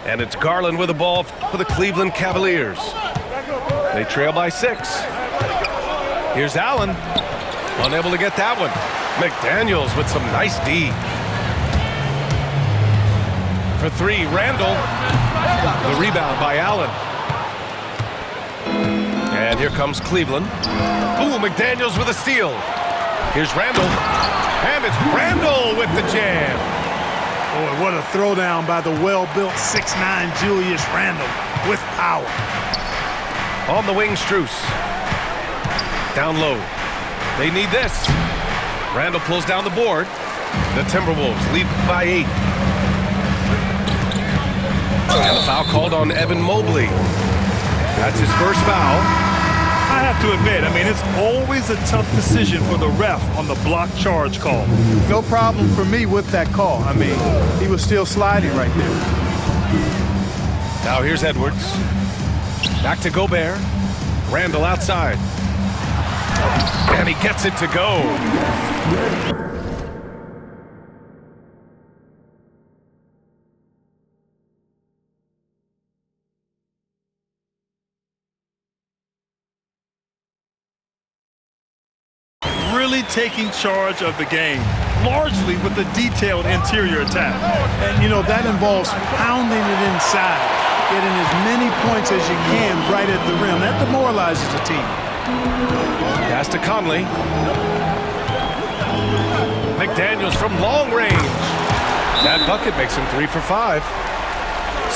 And it's Garland with the ball for the Cleveland Cavaliers. They trail by 6. Here's Allen. Unable to get that one. McDaniels with some nice D. For 3, Randall. The rebound by Allen. And here comes Cleveland. Ooh, McDaniels with a steal. Here's Randall. And it's Randall with the jam. Boy, what a throwdown by the well-built 6'9" Julius Randle with power. On the wing, Strus. Down low. They need this. Randall pulls down the board. The Timberwolves lead by 8. And the foul called on Evan Mobley. That's his first foul. I have to admit, it's always a tough decision for the ref on the block charge call. No problem for me with that call. He was still sliding right there. Now here's Edwards. Back to Gobert. Randall outside. And he gets it to go. Really taking charge of the game, largely with a detailed interior attack. And, that involves pounding it inside, getting as many points as you can right at the rim. That demoralizes the team. Pass to Conley. McDaniels from long range. That bucket makes him 3 for 5.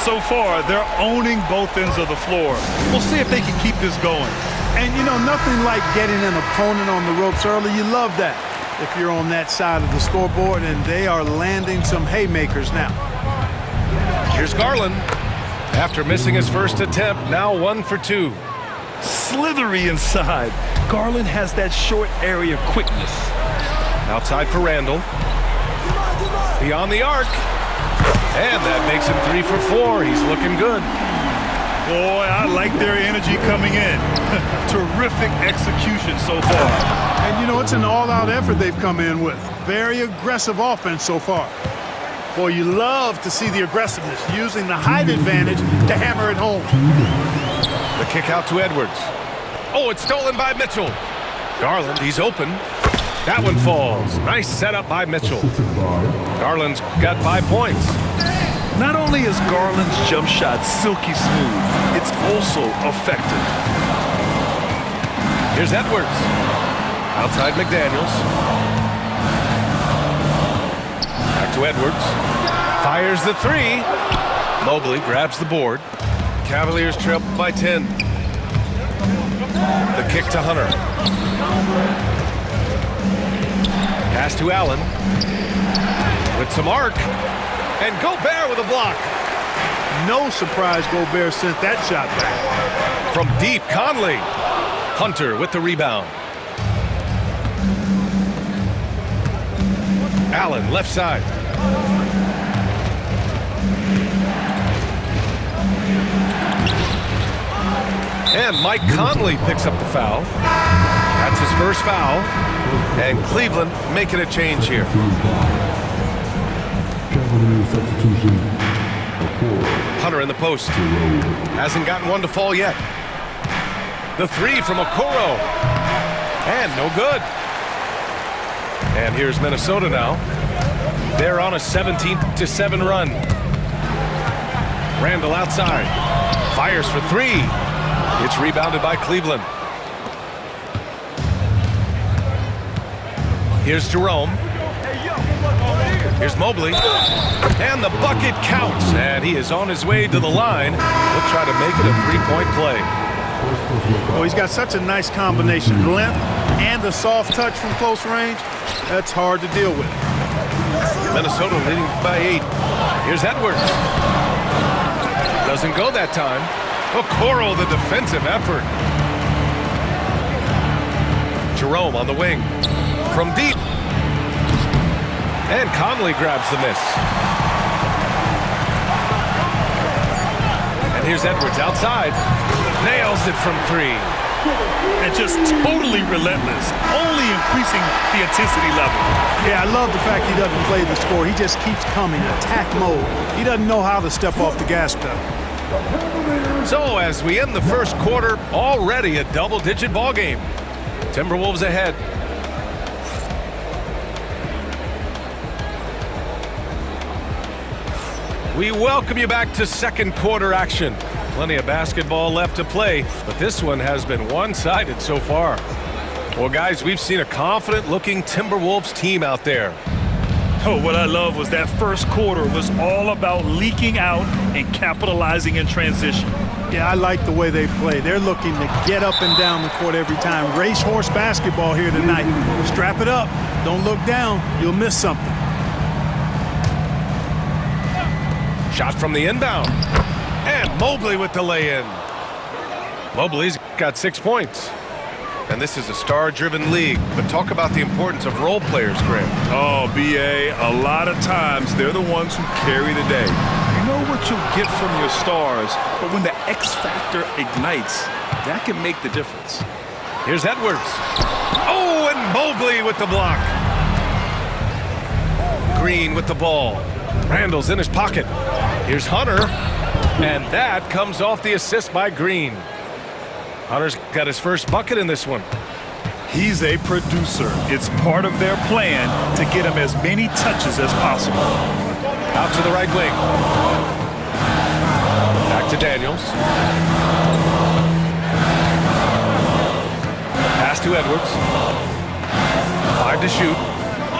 So far, they're owning both ends of the floor. We'll see if they can keep this going. And, nothing like getting an opponent on the ropes early. You love that if you're on that side of the scoreboard, and they are landing some haymakers now. Here's Garland. After missing his first attempt, now 1 for 2. Slithery inside. Garland has that short area quickness. Outside for Randall. Beyond the arc. And that makes him 3 for 4. He's looking good. Boy, I like their energy coming in. Terrific execution so far. And, it's an all-out effort they've come in with. Very aggressive offense so far. Boy, you love to see the aggressiveness, using the height advantage to hammer it home. The kick out to Edwards. Oh, it's stolen by Mitchell. Garland, he's open. That one falls. Nice setup by Mitchell. Garland's got 5 points. Not only is Garland's jump shot silky smooth, it's also effective. Here's Edwards. Outside McDaniels. Back to Edwards. Fires the 3. Mobley grabs the board. Cavaliers trail by 10. The kick to Hunter. Pass to Allen. With some arc. And Gobert with a block. No surprise Gobert sent that shot back. From deep, Conley. Hunter with the rebound. Allen, left side. And Mike Conley picks up the foul. That's his first foul. And Cleveland making a change here. Hunter in the post. Hasn't gotten one to fall yet. The 3 from Okoro. And no good. And here's Minnesota now. They're on a 17-7 run. Randall outside. Fires for 3. It's rebounded by Cleveland. Here's Jerome. Here's Mobley. And the bucket counts. And he is on his way to the line. He'll try to make it a 3-point play. Oh, he's got such a nice combination. Length and a soft touch from close range. That's hard to deal with. Minnesota leading by 8. Here's Edwards. Doesn't go that time. Okoro, the defensive effort. Jerome on the wing. From deep. And Conley grabs the miss. And here's Edwards outside. Nails it from 3. and just totally relentless, only increasing the intensity level. Yeah, I love the fact he doesn't play the score. He just keeps coming, attack mode. He doesn't know how to step off the gas pedal. So as we end the first quarter, already a double-digit ball game. Timberwolves ahead. We welcome you back to second quarter action. Plenty of basketball left to play, but this one has been one-sided so far. Well, guys, we've seen a confident-looking Timberwolves team out there. Oh, what I love was that first quarter was all about leaking out and capitalizing in transition. Yeah, I like the way they play. They're looking to get up and down the court every time. Racehorse basketball here tonight. Strap it up. Don't look down. You'll miss something. Shot from the inbound. And Mobley with the lay-in. Mobley's got 6 points. And this is a star-driven league. But talk about the importance of role players, Graham. Oh, B.A., a lot of times they're the ones who carry the day. You know what you'll get from your stars, but when the X factor ignites, that can make the difference. Here's Edwards. Oh, and Mobley with the block. Green with the ball. Randall's in his pocket. Here's Hunter. And that comes off the assist by Green. Hunter's got his first bucket in this one. He's a producer. It's part of their plan to get him as many touches as possible. Out to the right wing. Back to Daniels. Pass to Edwards. 5 to shoot.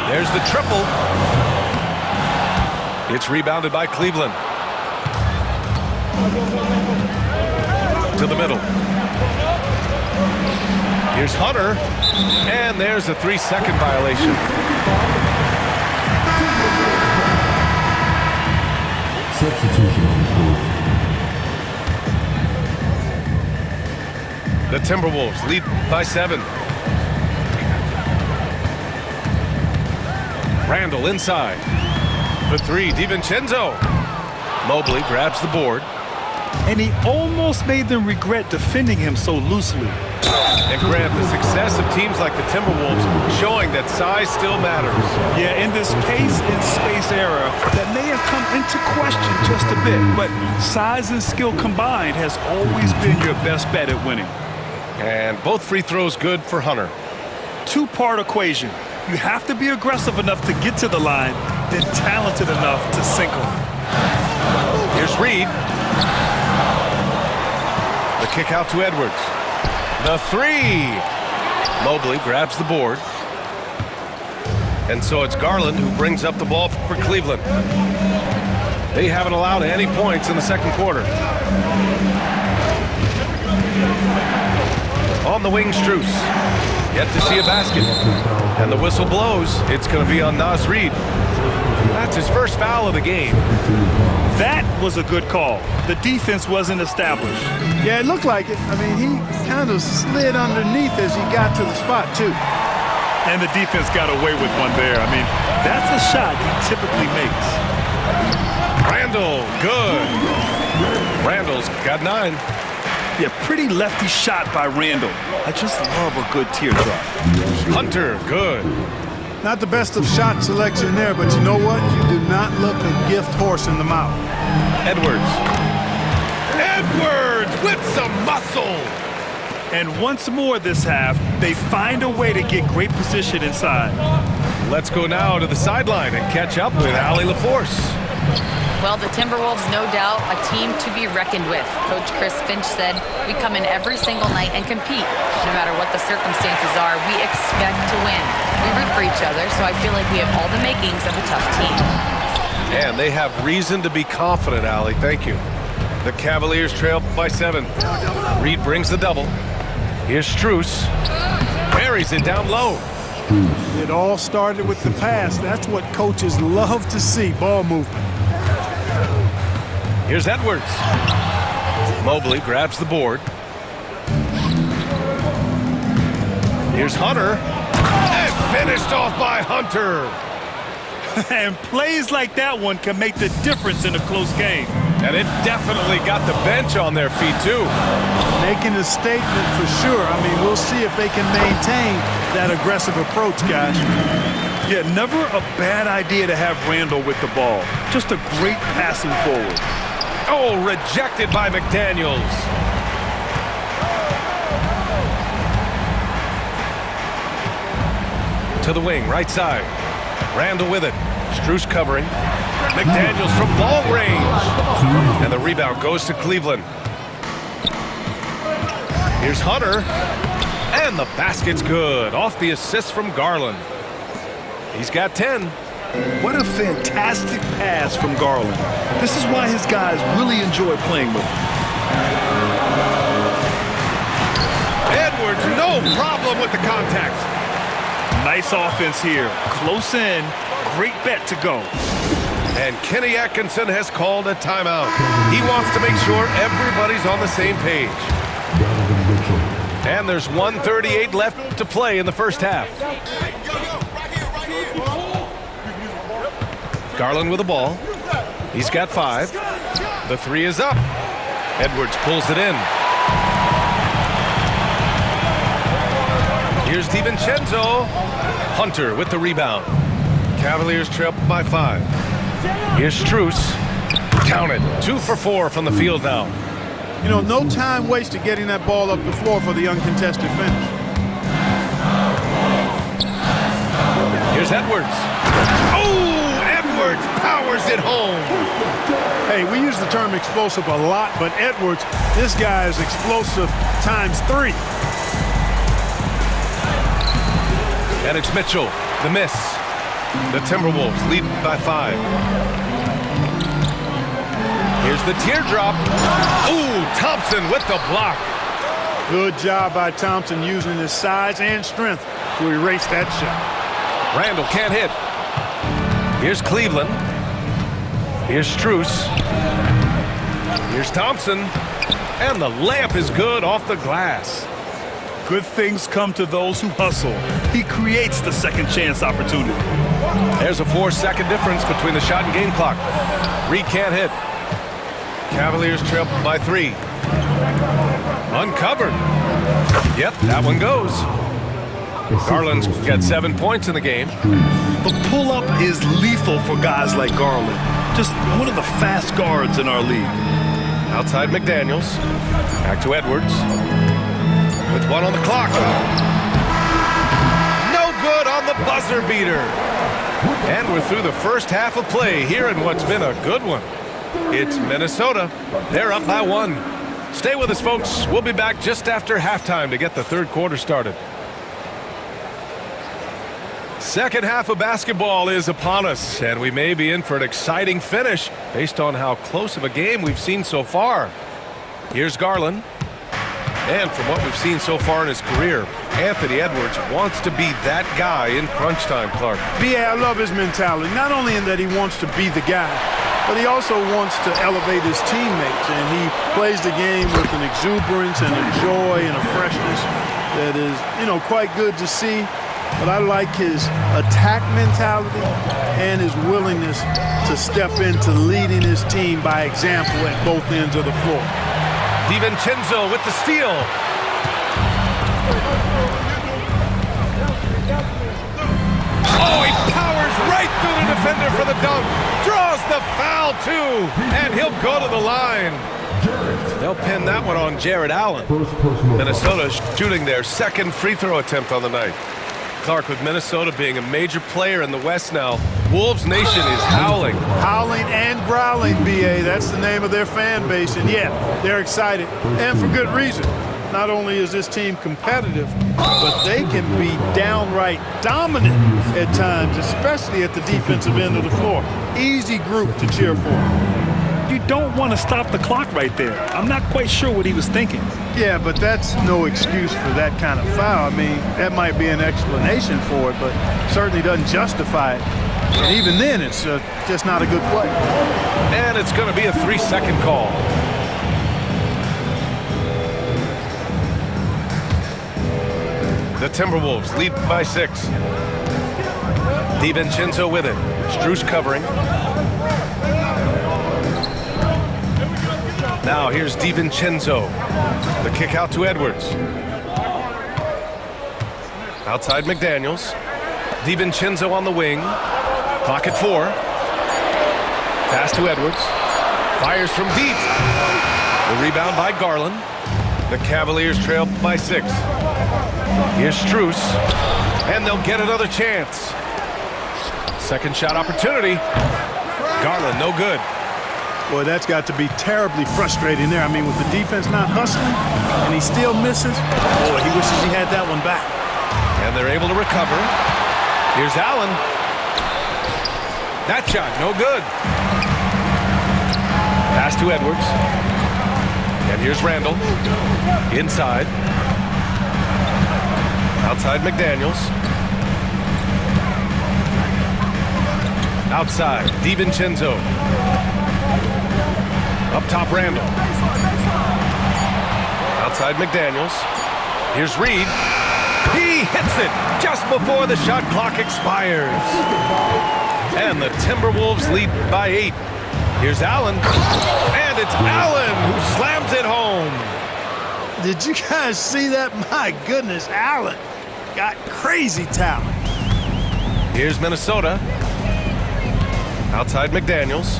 There's the triple. It's rebounded by Cleveland. To the middle. Here's Hunter. And there's a 3-second violation. Substitution on the court. The Timberwolves lead by 7. Randall inside. The 3, DiVincenzo. Mobley grabs the board. And he almost made them regret defending him so loosely. And Grant, the success of teams like the Timberwolves showing that size still matters. Yeah, in this pace and space era, that may have come into question just a bit, but size and skill combined has always been your best bet at winning. And both free throws good for Hunter. Two-part equation. You have to be aggressive enough to get to the line, then talented enough to sink them. Here's Reed. The kick out to Edwards. The 3. Mobley grabs the board. And so it's Garland who brings up the ball for Cleveland. They haven't allowed any points in the second quarter. On the wing, Strus. Yet to see a basket. And the whistle blows. It's going to be on Naz Reid. That's his first foul of the game. That was a good call. The defense wasn't established. Yeah, it looked like it. I mean, he kind of slid underneath as he got to the spot, too. And the defense got away with one there. I mean, that's a shot he typically makes. Randall, good. Randall's got 9. Yeah, pretty lefty shot by Randall. I just love a good teardrop. Hunter, good. Not the best of shot selection there, but you know what? You do not look a gift horse in the mouth. Edwards. Edwards with some muscle. And once more this half, they find a way to get great position inside. Let's go now to the sideline and catch up with Allie LaForce. Well, the Timberwolves, no doubt, a team to be reckoned with. Coach Chris Finch said, we come in every single night and compete. No matter what the circumstances are, we expect to win. We root for each other, so I feel like we have all the makings of a tough team. And they have reason to be confident, Allie. Thank you. The Cavaliers trail by 7. Reed brings the double. Here's Strus. Buries it down low. It all started with the pass. That's what coaches love to see, ball movement. Here's Edwards. Mobley grabs the board. Here's Hunter. And finished off by Hunter. And plays like that one can make the difference in a close game. And it definitely got the bench on their feet, too. Making a statement for sure. I mean, we'll see if they can maintain that aggressive approach, guys. Yeah, never a bad idea to have Randall with the ball. Just a great passing forward. Oh, rejected by McDaniels. To the wing, right side. Randall with it. Strus covering. McDaniels from long range. And the rebound goes to Cleveland. Here's Hunter. And the basket's good. Off the assist from Garland. He's got 10. What a fantastic pass from Garland. This is why his guys really enjoy playing with him. Edwards, no problem with the contact. Nice offense here. Close in. Great bet to go. And Kenny Atkinson has called a timeout. He wants to make sure everybody's on the same page. And there's 1:38 left to play in the first half. Garland with the ball. He's got 5. The 3 is up. Edwards pulls it in. Here's DiVincenzo. Hunter with the rebound. Cavaliers trail by 5. Here's Strus. Count it. 2 for 4 from the field now. You know, no time wasted getting that ball up the floor for the uncontested finish. Here's Edwards. Oh, Edwards powers it home. Hey, we use the term explosive a lot, but Edwards, this guy is explosive times 3. And it's Mitchell, the miss. The Timberwolves lead by 5. Here's the teardrop. Ooh, Thompson with the block. Good job by Thompson using his size and strength to erase that shot. Randall can't hit. Here's Cleveland. Here's Strus. Here's Thompson. And the layup is good off the glass. Good things come to those who hustle. He creates the second chance opportunity. There's a 4-second difference between the shot and game clock. Reed can't hit. Cavaliers trail by 3. Uncovered. Yep, that one goes. Garland's got 7 points in the game. The pull-up is lethal for guys like Garland. Just one of the fast guards in our league. Outside McDaniels. Back to Edwards. With 1 on the clock. No good on the buzzer beater. And we're through the first half of play here in what's been a good one. It's Minnesota. They're up by 1. Stay with us, folks. We'll be back just after halftime to get the third quarter started. Second half of basketball is upon us, and we may be in for an exciting finish based on how close of a game we've seen so far. Here's Garland. And from what we've seen so far in his career, Anthony Edwards wants to be that guy in crunch time, Clark. B.A., I love his mentality. Not only in that he wants to be the guy, but he also wants to elevate his teammates. And he plays the game with an exuberance and a joy and a freshness that is, you know, quite good to see. But I like his attack mentality and his willingness to step into leading his team by example at both ends of the floor. DiVincenzo with the steal. Oh, he powers right through the defender for the dunk. Draws the foul, too. And he'll go to the line. They'll pin that one on Jared Allen. Minnesota shooting their second free throw attempt on the night. Clark, with Minnesota being a major player in the West now, Wolves Nation is howling. Howling and growling, B.A. That's the name of their fan base. And, yeah, they're excited. And for good reason. Not only is this team competitive, but they can be downright dominant at times, especially at the defensive end of the floor. Easy group to cheer for. You don't want to stop the clock right there. I'm not quite sure what he was thinking. Yeah, but that's no excuse for that kind of foul. I mean, that might be an explanation for it, but certainly doesn't justify it. And even then, it's just not a good play. And it's going to be a 3-second call. The Timberwolves lead by 6. DiVincenzo with it. Strus covering. Now here's DiVincenzo. The kick out to Edwards. Outside McDaniels. DiVincenzo on the wing. Clock at 4. Pass to Edwards. Fires from deep. The rebound by Garland. The Cavaliers trail by 6. Here's Strus. And they'll get another chance. Second shot opportunity. Garland, no good. Boy, that's got to be terribly frustrating there. I mean, with the defense not hustling and he still misses, boy, he wishes he had that one back. And they're able to recover. Here's Allen. That shot, no good. Pass to Edwards. And here's Randall. Inside. Outside McDaniels. Outside, DiVincenzo. Up top, Randall. Outside McDaniels. Here's Reed. He hits it just before the shot clock expires. And the Timberwolves lead by 8. Here's Allen. And it's Allen who slams it home. Did you guys see that? My goodness, Allen got crazy talent. Here's Minnesota. Outside McDaniels.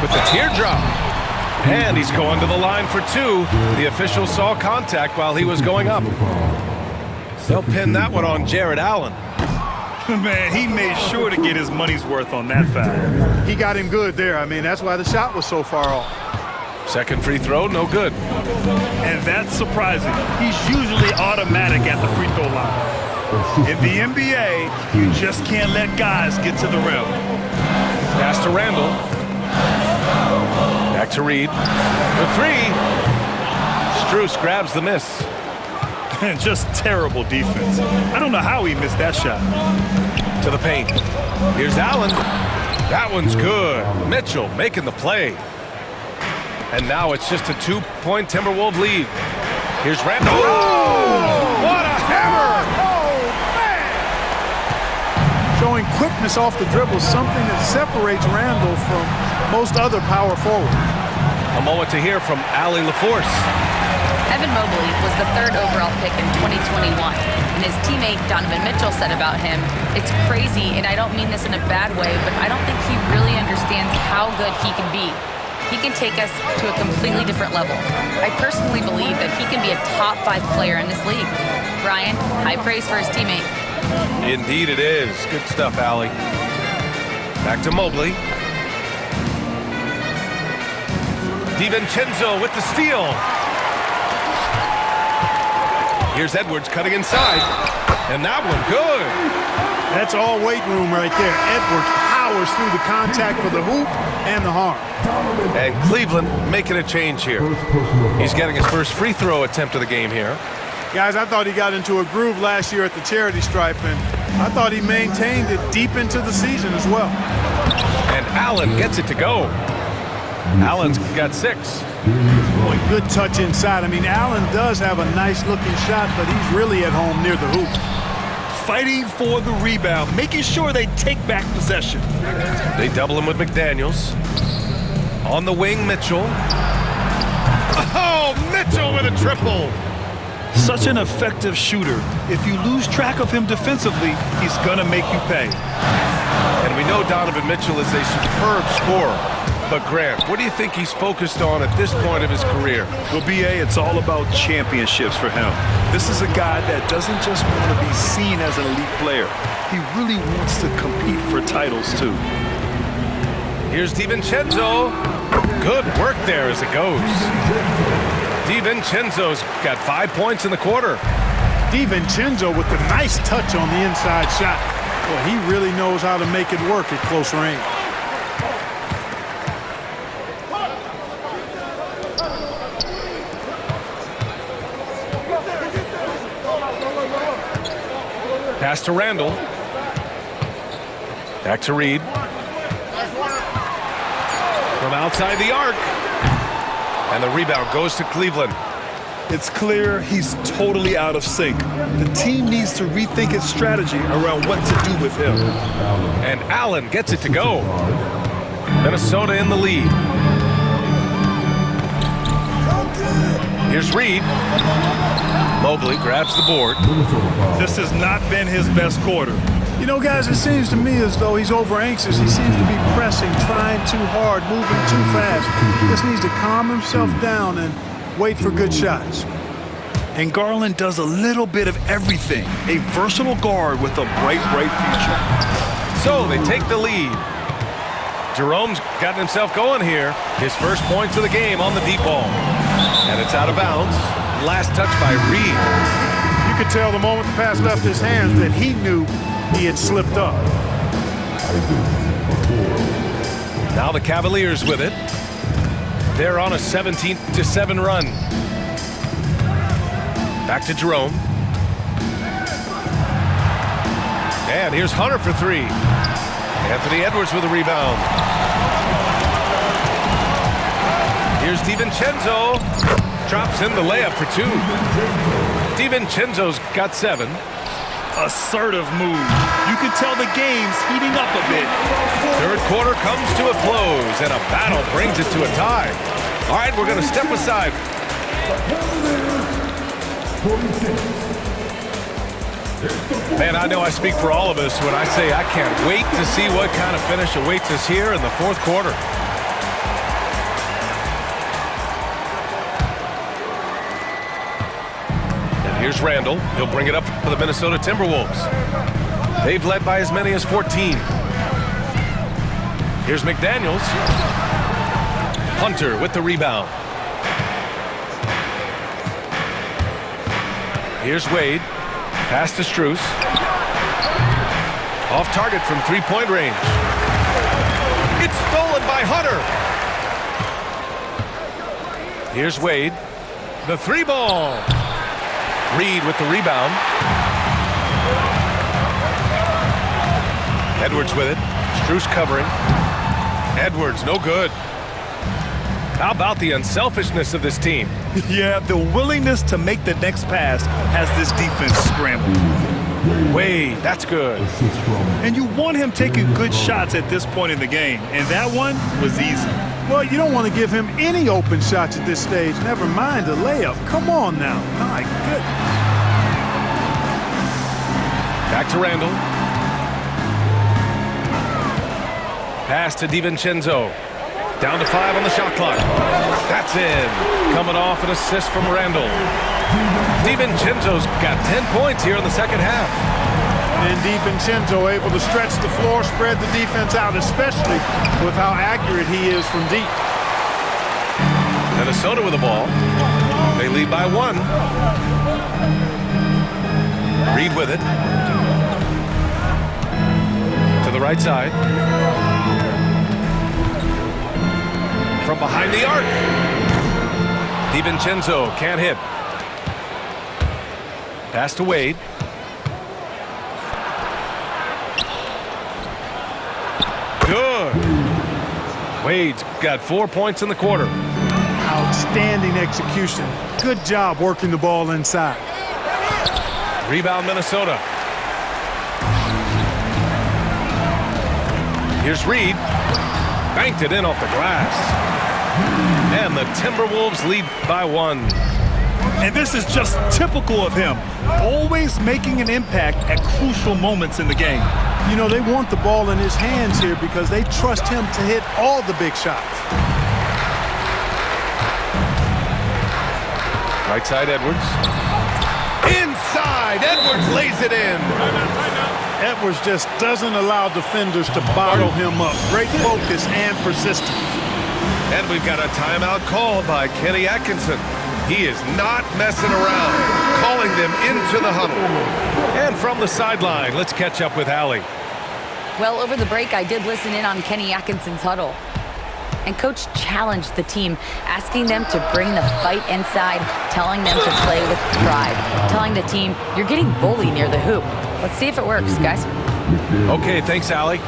With the teardrop. And he's going to the line for 2. The official saw contact while he was going up. They'll pin that one on Jared Allen. Man, he made sure to get his money's worth on that foul. He got him good there. I mean, that's why the shot was so far off. Second free throw, no good. And that's surprising. He's usually automatic at the free throw line. In the NBA, you just can't let guys get to the rim. Pass to Randall. Back to Reed. For 3. Strus grabs the miss. And just terrible defense. I don't know how he missed that shot. To the paint. Here's Allen. That one's good. Mitchell making the play. And now it's just a 2-point Timberwolves lead. Here's Randall. Oh! What a hammer! Showing quickness off the dribble, something that separates Randall from most other power forwards. A moment to hear from Allie LaForce. Evan Mobley was the 3rd overall pick in 2021, and his teammate Donovan Mitchell said about him, "It's crazy, and I don't mean this in a bad way, but I don't think he really understands how good he can be. He can take us to a completely different level. I personally believe that he can be a top 5 player in this league." Brian, high praise for his teammate. Indeed it is. Good stuff, Allie. Back to Mobley. DiVincenzo with the steal. Here's Edwards cutting inside. And that one, good. That's all weight room right there. Edwards powers through the contact for the hoop and the harm. And Cleveland making a change here. He's getting his first free throw attempt of the game here. Guys, I thought he got into a groove last year at the charity stripe, and I thought he maintained it deep into the season as well. And Allen gets it to go. Allen's got 6. Boy, good touch inside. I mean, Allen does have a nice-looking shot, but he's really at home near the hoop. Fighting for the rebound, making sure they take back possession. They double him with McDaniels. On the wing, Mitchell. Oh, Mitchell with a triple. Such an effective shooter. If you lose track of him defensively, he's gonna make you pay. And we know Donovan Mitchell is a superb scorer. But Grant, what do you think he's focused on at this point of his career? Well, B.A., it's all about championships for him. This is a guy that doesn't just want to be seen as an elite player. He really wants to compete for titles, too. Here's DiVincenzo. Good work there as it goes. DiVincenzo's got 5 points in the quarter. DiVincenzo with the nice touch on the inside shot. Well, he really knows how to make it work at close range. Pass to Randall. Back to Reed. From outside the arc. And the rebound goes to Cleveland. It's clear he's totally out of sync. The team needs to rethink its strategy around what to do with him. And Allen gets it to go. Minnesota in the lead. Here's Reed. Mobley grabs the board. This has not been his best quarter. You know, guys, it seems to me as though he's over anxious. He seems to be pressing, trying too hard, moving too fast. Just needs to calm himself down and wait for good shots. And Garland does a little bit of everything. A versatile guard with a bright, bright future. So they take the lead. Jerome's gotten himself going here. His first points of the game on the deep ball. And it's out of bounds. Last touch by Reed. You could tell the moment the pass left his hands that he knew he had slipped up. Now the Cavaliers with it. They're on a 17-7 run. Back to Jerome. And here's Hunter for three. Anthony Edwards with a rebound. Here's DiVincenzo. Drops in the layup for two. DiVincenzo's got 7. Assertive move. You can tell the game's heating up a bit. Third quarter comes to a close, and a battle brings it to a tie. All right, we're going to step aside. Man, I know I speak for all of us when I say I can't wait to see what kind of finish awaits us here in the fourth quarter. And here's Randall. He'll bring it up for the Minnesota Timberwolves. They've led by as many as 14. Here's McDaniels. Hunter with the rebound. Here's Wade. Pass to Strus. Off target from three-point range. It's stolen by Hunter. Here's Wade. The three ball. Reed with the rebound. Edwards with it. Strus covering. Edwards, no good. How about the unselfishness of this team? Yeah, the willingness to make the next pass has this defense scrambled. Wade, that's good. And you want him taking good shots at this point in the game, and that one was easy. Well, you don't want to give him any open shots at this stage, never mind a layup. Come on now. My goodness. Back to Randall. Pass to DiVincenzo. Down to 5 on the shot clock. That's in. Coming off an assist from Randall. DiVincenzo's got 10 points here in the second half. And DiVincenzo able to stretch the floor, spread the defense out, especially with how accurate he is from deep. Minnesota with the ball. They lead by 1. Reed with it. To the right side. From behind the arc. DiVincenzo can't hit. Pass to Wade. Good. Wade's got 4 points in the quarter. Outstanding execution. Good job working the ball inside. Rebound Minnesota. Here's Reed. Banked it in off the glass. And the Timberwolves lead by 1. And this is just typical of him. Always making an impact at crucial moments in the game. You know, they want the ball in his hands here because they trust him to hit all the big shots. Right side, Edwards. Inside, Edwards lays it in. Edwards just doesn't allow defenders to bottle him up. Great focus and persistence. And we've got a timeout called by Kenny Atkinson. He is not messing around, calling them into the huddle. And from the sideline, let's catch up with Allie. Well, over the break, I did listen in on Kenny Atkinson's huddle. And Coach challenged the team, asking them to bring the fight inside, telling them to play with pride, telling the team, you're getting bullied near the hoop. Let's see if it works, guys. Okay, thanks, Allie.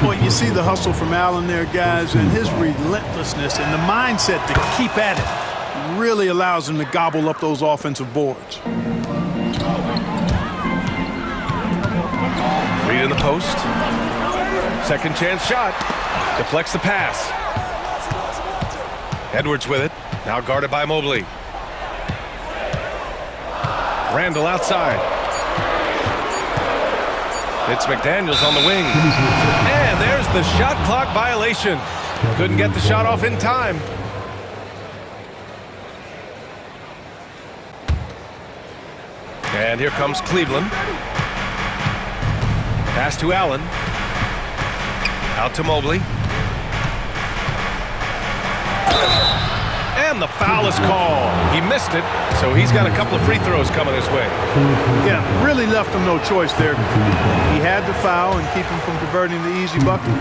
Well, you see the hustle from Allen there, guys, and his relentlessness and the mindset to keep at it really allows him to gobble up those offensive boards. Reed in the post. Second chance shot. Deflects the pass. Edwards with it. Now guarded by Mobley. Randall outside. It's McDaniels on the wing. And there's the shot clock violation. Couldn't get the shot off in time. And here comes Cleveland. Pass to Allen. Out to Mobley. And the foul is called. He missed it, so he's got a couple of free throws coming his way. Yeah, really left him no choice there. He had to foul and keep him from converting the easy bucket.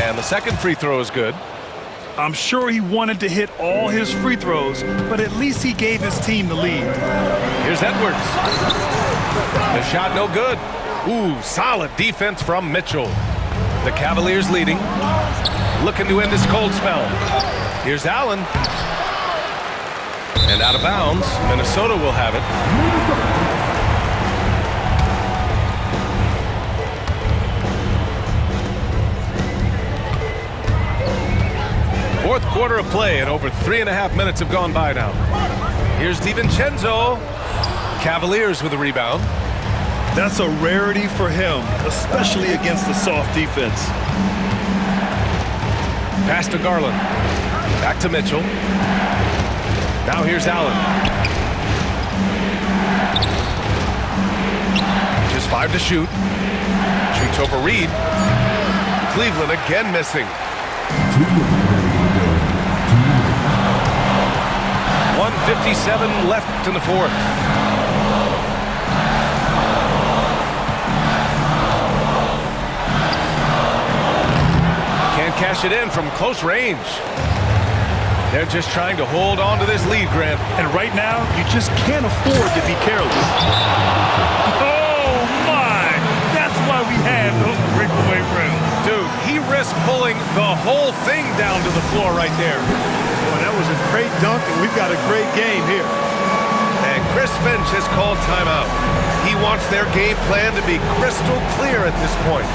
And the second free throw is good. I'm sure he wanted to hit all his free throws, but at least he gave his team the lead. Here's Edwards. The shot no good. Ooh, solid defense from Mitchell. The Cavaliers leading. Looking to end this cold spell. Here's Allen. And out of bounds. Minnesota will have it. Fourth quarter of play, and over 3.5 minutes have gone by now. Here's DiVincenzo. Cavaliers with a rebound. That's a rarity for him, especially against the soft defense. Pass to Garland. Back to Mitchell. Now here's Allen. Just 5 to shoot. Shoots over Reed. Cleveland again missing. 1:57 left in the fourth. Can't cash it in from close range. They're just trying to hold on to this lead, Grant. And right now, you just can't afford to be careless. Oh, my! That's why we have those breakaway rims. Dude, he risked pulling the whole thing down to the floor right there. Well, that was a great dunk, and we've got a great game here. And Chris Finch has called timeout. He wants their game plan to be crystal clear at this point.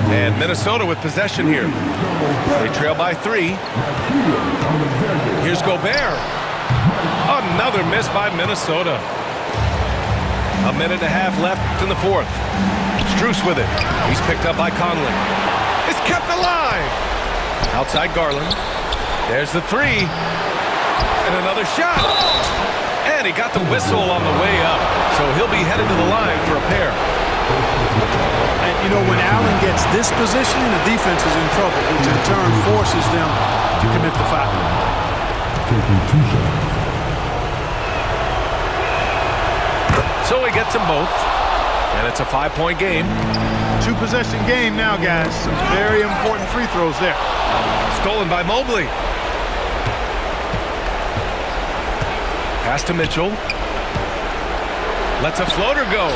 And Minnesota with possession here. They trail by 3. Here's Gobert. Another miss by Minnesota. 1.5 minutes left in the fourth. Strus with it. He's picked up by Conley. It's kept alive. Outside Garland. There's the 3. And another shot. And he got the whistle on the way up. So he'll be headed to the line for a pair. And, you know, when Allen gets this position, the defense is in trouble, which in turn forces them to commit the foul. So he gets them both, and it's a 5-point game. 2-possession game now, guys. Some very important free throws there. Stolen by Mobley. Pass to Mitchell. Lets a floater go.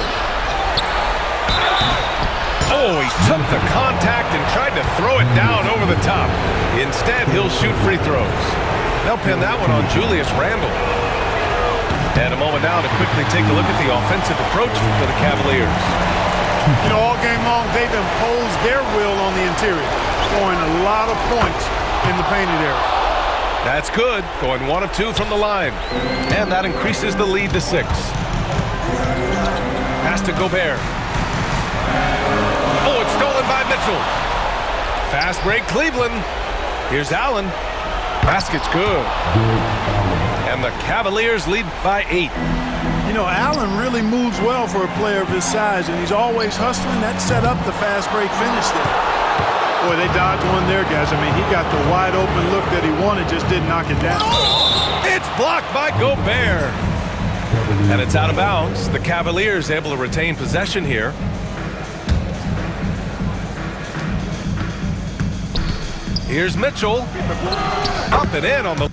Oh, he took the contact and tried to throw it down over the top. Instead, he'll shoot free throws. They'll pin that one on Julius Randle. And a moment now to quickly take a look at the offensive approach for the Cavaliers. You know, all game long, they've imposed their will on the interior, scoring a lot of points in the painted area. That's good, going 1 of 2 from the line. And that increases the lead to 6. Pass to Gobert. Oh, it's stolen by Mitchell. Fast break, Cleveland. Here's Allen. Basket's good. And the Cavaliers lead by 8. You know, Allen really moves well for a player of his size, and he's always hustling. That set up the fast break finish there. Boy, they dodged one there, guys. I mean, he got the wide open look that he wanted, just didn't knock it down. It's blocked by Gobert. And it's out of bounds. The Cavaliers able to retain possession here. Here's Mitchell. Up and in on the